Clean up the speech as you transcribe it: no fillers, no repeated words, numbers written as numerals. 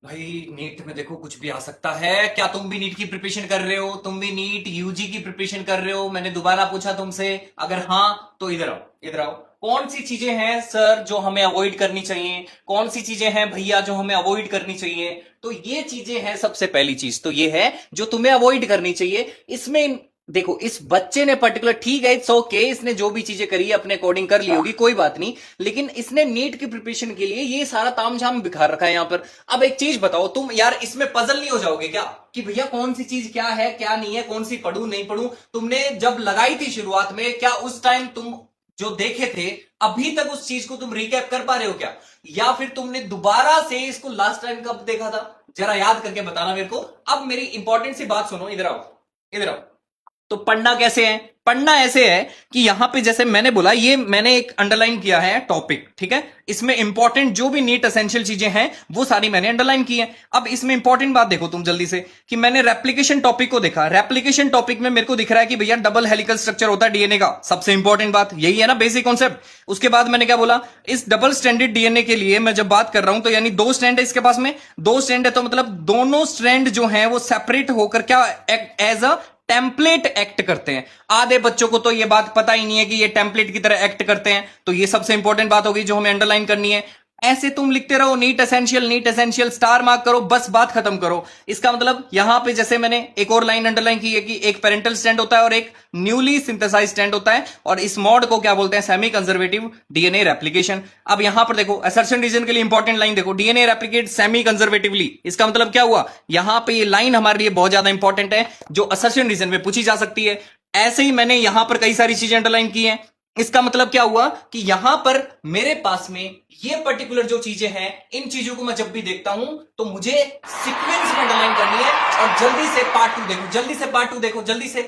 भाई नीट में देखो कुछ भी आ सकता है। क्या तुम भी नीट की प्रिपरेशन कर रहे हो? तुम भी नीट यूजी की प्रिपरेशन कर रहे हो? मैंने दोबारा पूछा तुमसे, अगर हाँ तो इधर आओ, इधर आओ। कौन सी चीजें हैं सर जो हमें अवॉइड करनी चाहिए? कौन सी चीजें हैं भैया जो हमें अवॉइड करनी चाहिए? तो ये चीजें हैं। सबसे पहली चीज तो ये है जो तुम्हें अवॉइड करनी चाहिए। इसमें देखो, इस बच्चे ने पर्टिकुलर, ठीक है, इट्स ओके, इसने जो भी चीजें करी है अपने अकॉर्डिंग कर ली होगी, कोई बात नहीं। लेकिन इसने नीट की प्रिपरेशन के लिए ये सारा तामझाम बिखा रखा है यहां पर। अब एक चीज बताओ, तुम यार इसमें पजल नहीं हो जाओगे क्या कि भैया कौन सी चीज क्या है क्या नहीं है, कौन सी पढ़ू नहीं पढ़ू? तुमने जब लगाई थी शुरुआत में, क्या उस टाइम तुम जो देखे थे अभी तक उस चीज को तुम रिकैप कर पा रहे हो क्या? या फिर तुमने दोबारा से इसको लास्ट टाइम कब देखा था? जरा याद करके बताना मेरे को। अब मेरी इंपॉर्टेंट सी बात सुनो, इधर आओ, इधर आओ। तो पढ़ना कैसे है? पढ़ना ऐसे है कि यहां पे जैसे मैंने बोला, ये मैंने एक अंडरलाइन किया है टॉपिक, ठीक है। इसमें इंपॉर्टेंट जो भी नीट एसेंशियल चीजें हैं वो सारी मैंने अंडरलाइन की है। अब इसमें इंपॉर्टेंट बात देखो तुम जल्दी से, कि मैंने रेप्लिकेशन टॉपिक को देखा। रेप्लिकेशन टॉपिक में मेरे को दिख रहा है कि भैया डबल हेलिकल स्ट्रक्चर होता है डीएनए का। सबसे इंपॉर्टेंट बात यही है ना, बेसिक कॉन्सेप्ट। उसके बाद मैंने क्या बोला, इस डबल स्ट्रैंडेड डीएनए के लिए मैं जब बात कर रहा हूं तो यानी दो स्ट्रैंड है इसके पास में, दो स्ट्रैंड है, तो मतलब दोनों स्ट्रैंड जो है वो सेपरेट होकर क्या एज अ टेम्पलेट एक्ट करते हैं। आधे बच्चों को तो ये बात पता ही नहीं है कि ये टेम्पलेट की तरह एक्ट करते हैं। तो ये सबसे इंपॉर्टेंट बात होगी जो हमें अंडरलाइन करनी है। ऐसे तुम लिखते रहो नीट एसेंशियल स्टार मार्क करो, बस बात खत्म करो। इसका मतलब यहां पे जैसे मैंने एक और लाइन अंडरलाइन की है कि एक पेरेंटल स्टैंड होता है और एक न्यूली सिंथेसाइज स्टैंड होता है, और इस मॉड को क्या बोलते हैं? Semi conservative DNA replication. अब यहां पर देखो असर्शन रीजन के लिए इंपॉर्टेंट लाइन देखो, डीएनए रेप्लिकेट सेमी कंजर्वेटिवली। इसका मतलब क्या हुआ? यहां पे ये लाइन हमारे लिए बहुत ज्यादा इंपॉर्टेंट है जो असर्शन रीजन में पूछी जा सकती है। ऐसे ही मैंने यहां पर कई सारी चीजें अंडरलाइन की हैं। इसका मतलब क्या हुआ कि यहां पर मेरे पास में ये पर्टिकुलर जो चीजें हैं, इन चीजों को मैं जब भी देखता हूं तो मुझे सीक्वेंस में अंडरलाइन करनी है। और जल्दी से पार्ट टू देखो, जल्दी से पार्ट टू देखो, जल्दी से।